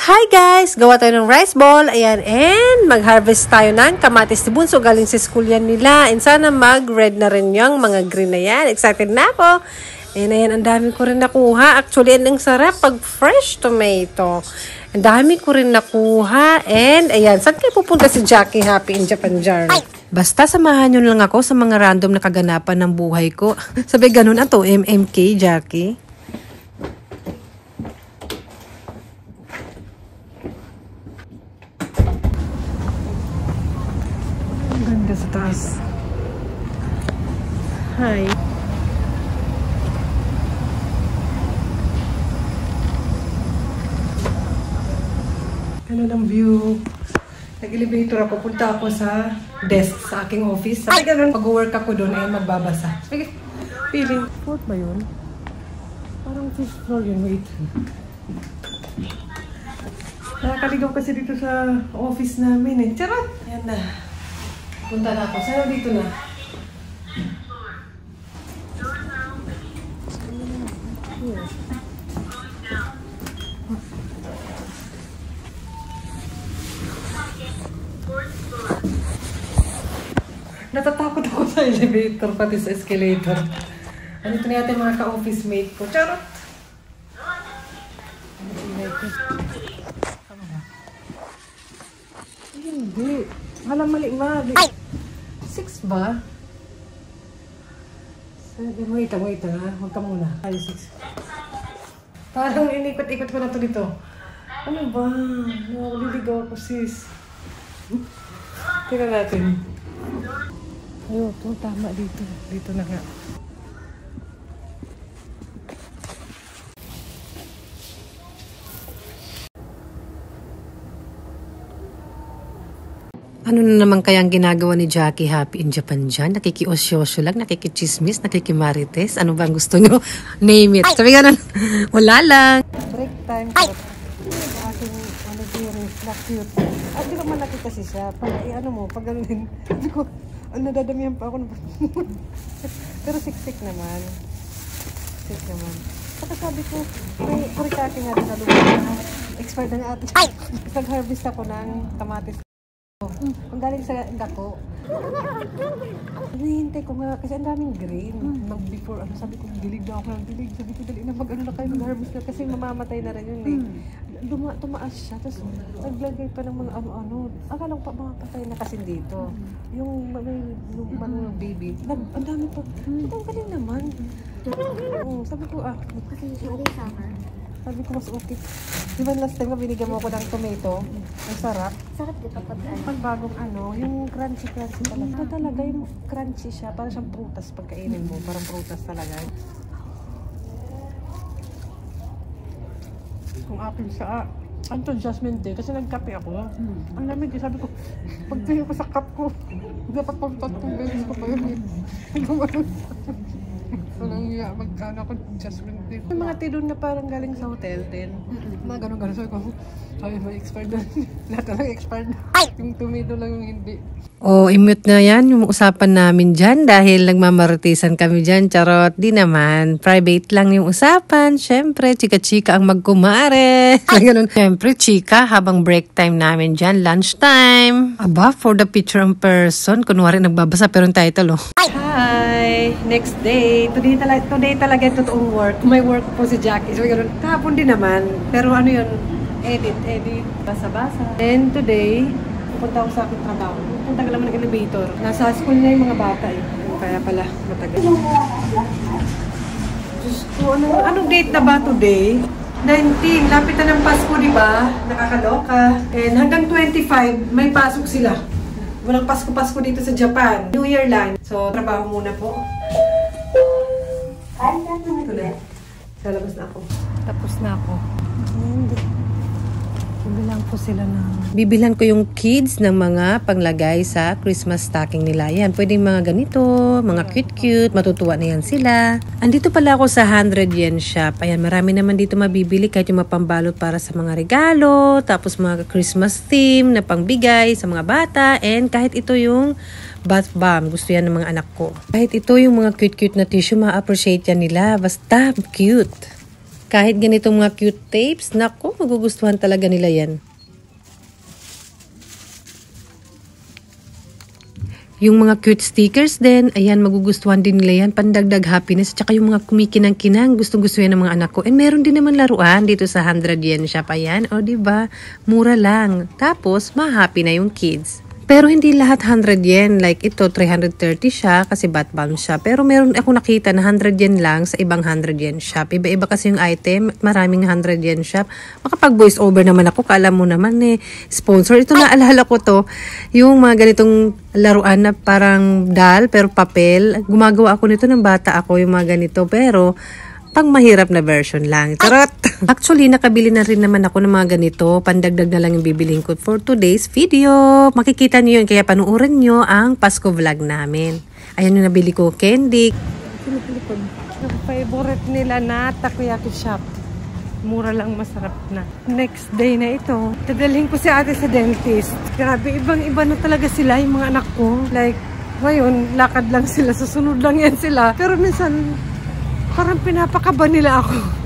Hi guys! Gawa tayo ng rice ball. Ayan. And mag-harvest tayo ng kamatis ni Bunso. Galing sa school yan nila. And sana mag-red na rin yung mga green na yan. Excited na ako. And ayan, ang dami ko rin nakuha. Actually, ang sarap pag fresh tomato. Ang dami ko rin nakuha. And ayan, saan kayo pupunta si Jackie Happy in Japan Journey? Basta samahan nyo lang ako sa mga random na kaganapan ng buhay ko. Sabi ganun ato, MMK, Jackie. Ganda sa taas. Hi. Ano ng view? Nag-elevator ako. Punta ako sa desk sa aking office. Sabi ganun, pag-work ako doon ay magbabasa. Sige, feeling. Fourth ba yun? Parang fifth floor yun. Wait. Nakakaligaw kasi dito sa office namin eh. Charot! Yan na. Punta na ako. Sana dito na. Natatakot ako sa elevator, pati sa escalator. Ano ito na yata yung mga ka-office mate ko. Charot! Hindi. Alam, mali. 6 ba? Wait ha. Huwag ka muna. Ay, 6. Parang inikot-ikot ko na ito dito. Ano ba? Naliligaw ako, sis. Tira natin. Ayun, ito. Tama dito. Dito na nga. Ano na naman kaya ang ginagawa ni Jackie Happy in Japan dyan? Nakikiosyoso lang, nakikichismis, nakikimarites. Ano ba ang gusto nyo? Name it. Sabi nga nun, wala lang. Break time. Aking series na cute. At di naman malaki kasi siya. Pag ano mo, pag ano din. Hindi ko, nadadamihan pa ako. Pero siksik naman. Siksik naman. Saka sabi ko, may kurikake nga din na lumang. Expired na nga atin. Nag-harvest ako ng kamatis. Ang galing sa dako. Hinihintay ko nga kasi ang daming green. Before, sabi ko, dilig na ako ng dilig. Sabi ko, dali na mag-ano na kayo, mag-harvest na kasi mamamatay na rin yun eh. Tumaas siya, tapos naglagay pa ng mga ano-ano. Akala ko pa mamapatay na kasi dito. Yung may baby, ang dami pa. Ang galing naman. Sabi ko, kasi sabi ko mas okay. Di ba last time binigyan mo ako ng tomato? Ang sarap. Sarap dito pag Pagbagong yung crunchy talaga. Ito talaga yung crunchy siya. Parang siyang prutas pagkainin mo. Parang prutas talaga. Kung akin sa Anton Jasmine Day, kasi nagkape ako. Ang lamig, sabi ko, pagtingin ko sa cup ko, dapat pang 3 beses ko pa yun. Walang iya, magkano ako Jasmine Day. May mga tea doon na parang galing sa hotel din. Mga ganun-ganun. Sabi may expired na. Lahat na lang expired na. Yung tomato lang yung hindi. I-mute na yan yung usapan namin dyan dahil nagmamaritisan kami dyan. Charot, di naman. Private lang yung usapan. Siyempre, chika-chika ang magkumare. Ganun. Siyempre, chika habang break time namin dyan. Lunch time. Aba, for the picture in person. Kunwari nagbabasa pero yung title Hi! Next day. Today talaga yung totoong work. May work po si Jackie. So, ganun. Kahapon din naman. Pero ano yun? Edit. Basa-basa. And today, pupunta ako sa aking trabaho. Punta ka naman ng elevator. Nasa school na yung mga bata eh. Kaya pala, matagal. Diyos ko, anong date na ba today? 19. Lapit na ng Pasko, di ba? Nakakaloka. And hanggang 25, may pasok sila. Walang Pasko-Pasko dito sa Japan. New Year lang. So, trabaho muna po. Ito na. Lalabas na ako. Tapos na ako. Bibilang ko sila Bibilan ko yung kids ng mga panglagay sa Christmas stocking nila. Yan, pwedeng mga ganito, mga cute-cute, matutuwa na yan sila. Andito pala ako sa 100 yen shop. Ayan, marami naman dito mabibili kahit yung mapambalot para sa mga regalo, tapos mga Christmas theme na pangbigay sa mga bata, and kahit ito yung bath bomb. Gusto yan ng mga anak ko. Kahit ito yung mga cute-cute na tissue, ma-appreciate yan nila. Basta cute. Kahit ganitong mga cute tapes, naku, magugustuhan talaga nila yan. Yung mga cute stickers din, ayan, magugustuhan din nila yan. Pandagdag happiness. Tsaka yung mga kumikinang-kinang, gustong-gusto yan ng mga anak ko. And meron din naman laruan dito sa 100 yen shop. Ayan, o diba? Mura lang. Tapos, ma-happy na yung kids. Pero hindi lahat 100 yen. Like ito, 330 siya kasi bath bomb siya. Pero meron ako nakita na 100 yen lang sa ibang 100 yen shop. Iba-iba kasi yung item. Maraming 100 yen shop. Makapag voice over naman ako. Kala mo naman sponsor. Ito naalala ko to. Yung mga ganitong laruan na parang doll pero papel. Gumagawa ako nito ng bata ako yung mga ganito. Pero pang mahirap na version lang. Charot! Actually, nakabili na rin naman ako ng mga ganito. Pandagdag na lang yung bibilihin ko for today's video. Makikita niyo yun. Kaya panuorin niyo ang Pasko vlog namin. Ayan yung nabili ko, candy. Yung favorite nila na takoyaki shop. Mura lang, masarap na. Next day na ito, dadalhin ko si ate sa dentist. Grabe, ibang-iba na talaga sila, yung mga anak ko. Like, ngayon, lakad lang sila. Susunod lang yan sila. Pero minsan, parang pinapakaba nila ako.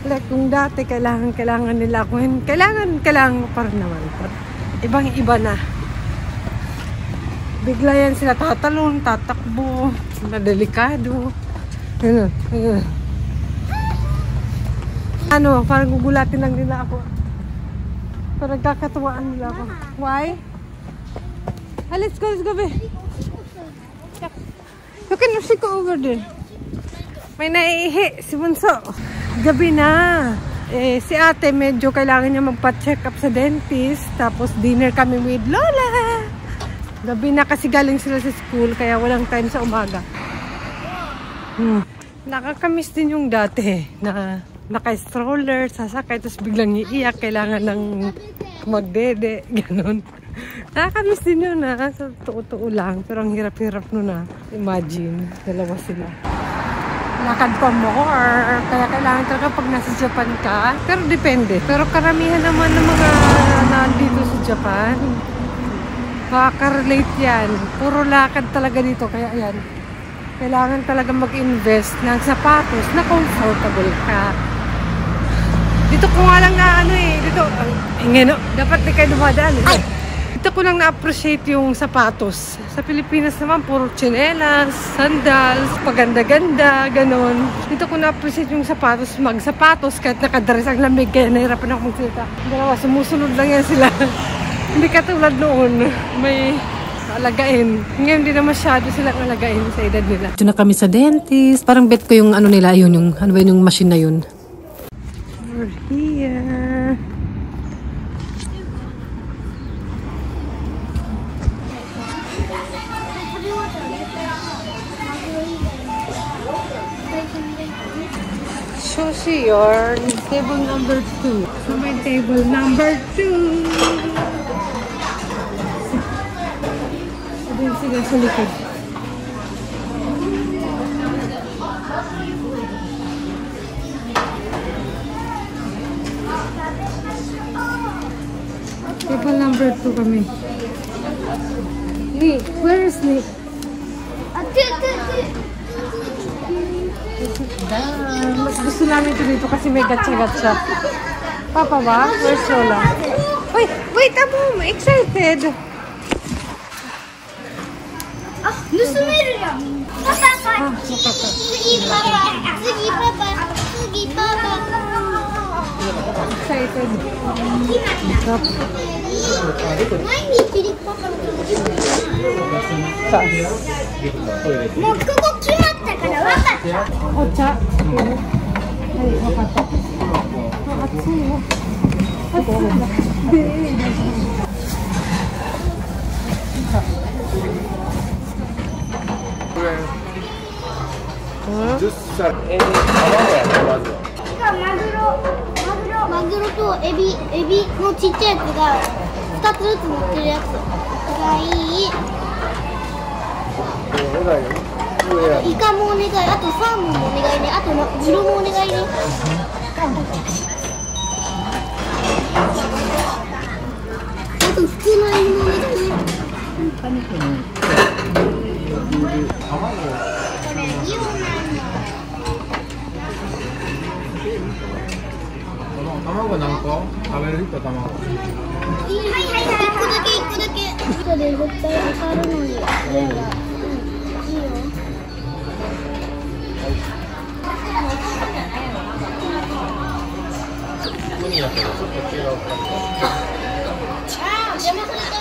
Like, kung dati kailangan nila ako. Kailangan ko pa rin naman. Ibang-iba na. Bigla yan sila tatalon, tatakbo. Sila delikado. Ano, parang gugulatin lang nila ako. Parang kakatuwaan nila ako. Why? Ah, let's go, babe. You can go over there. May naiihi si Bunso. Gabi na. Si ate medyo kailangan niya magpa-check up sa dentist. Tapos dinner kami with Lola. Gabi na kasi galing sila sa school. Kaya walang time sa umaga. Nakakamiss din yung dati. Na naka-stroller, sasakay. Tapos biglang iiyak. Kailangan ng magdede. Ganon. Nakakamiss din yun na. Sa totoo lang. Pero ang hirap-hirap nun na. Imagine. Dalawa sila. Lakad pa more. Kaya kailangan talaga pag nasa Japan ka. Pero depende. Pero karamihan naman ng mga nandito sa Japan, makaka-relate yan. Puro lakad talaga dito. Kaya yan. Kailangan talaga mag-invest ng sapatos na comfortable ka. Dito ko nga lang na dito. Dapat di kayo dumadaan. Dito ko lang na-appreciate yung sapatos. Sa Pilipinas naman, puro tsinelas, sandals, paganda-ganda, ganon. Dito ko na-appreciate yung sapatos, mag-sapatos, kahit nakadress ang lamig, kaya nahirapan ako magsalita. Dalawa, sumusunod lang yan sila. Hindi katulad noon, may alagain. Ngayon, hindi na masyado silang alagain sa edad nila. Ito na kami sa dentist. Parang bet ko yung nila, yun, yung, yung machine na yun. We're here. Sushi, your table number 2. So my table number 2. Sabihin sila sa likod. Table number 2 kami. Nick, where is Nick? Mas gusto namin ito dito kasi may gatsa-gatsa. Papa ba? Where's Lola? Wait, I'm excited. Nusumeru yan. Papa, Sugi, Papa. Sugi, Papa. Sugi, Papa. Excited. Ocha.マグロとエビのちっちゃいやつが2つずつ乗ってるやつがいい。イカもお願い、あとサーモンもお願いね、あとグロもお願いね。あと普通のエビもお願いね。これイオンなんの。食べれる人卵。はいはいはい、1個だけ1個だけ。後で絶対当たるのに、レンが。いいよ。ウニだけどちょっと違うから。邪魔された。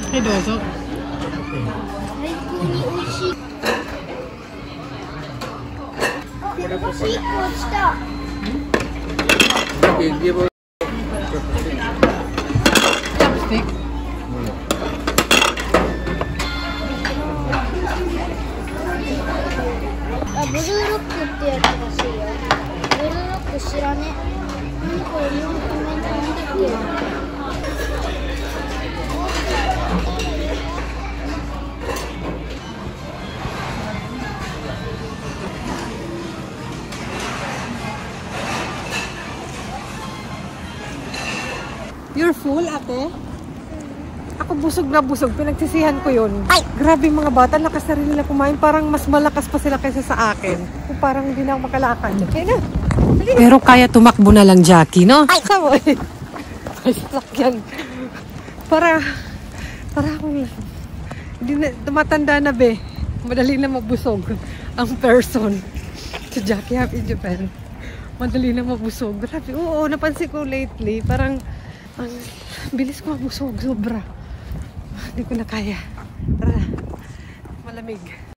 はい、どうぞ。最高に美味しい。あ、星1個落ちた。チャップスティック。あ、ブルーロックってやつ欲しいよ。ブルーロック知らね。何これ、日本コメントなんだっけ。You're full, ate? Ako busog na busog. Pinagsisihan ko yun. Ay! Grabe yung mga bata. Lakas na rin nila kumain. Parang mas malakas pa sila kaysa sa akin. Parang hindi na ako makalakad. Kaya na. Pero kaya tumakbo na lang, Jackie, no? Ay! Sama eh. May sasakyan. Para akong hindi na, tumatanda na be. Madali na mabusog ang person. Si Jackie Happy Japan. Madali na mabusog. Grabe. Oo, napansin ko lately. Parang ang bilis ko mabusog. Sobra. Hindi ko na kaya. Tara na. Malamig.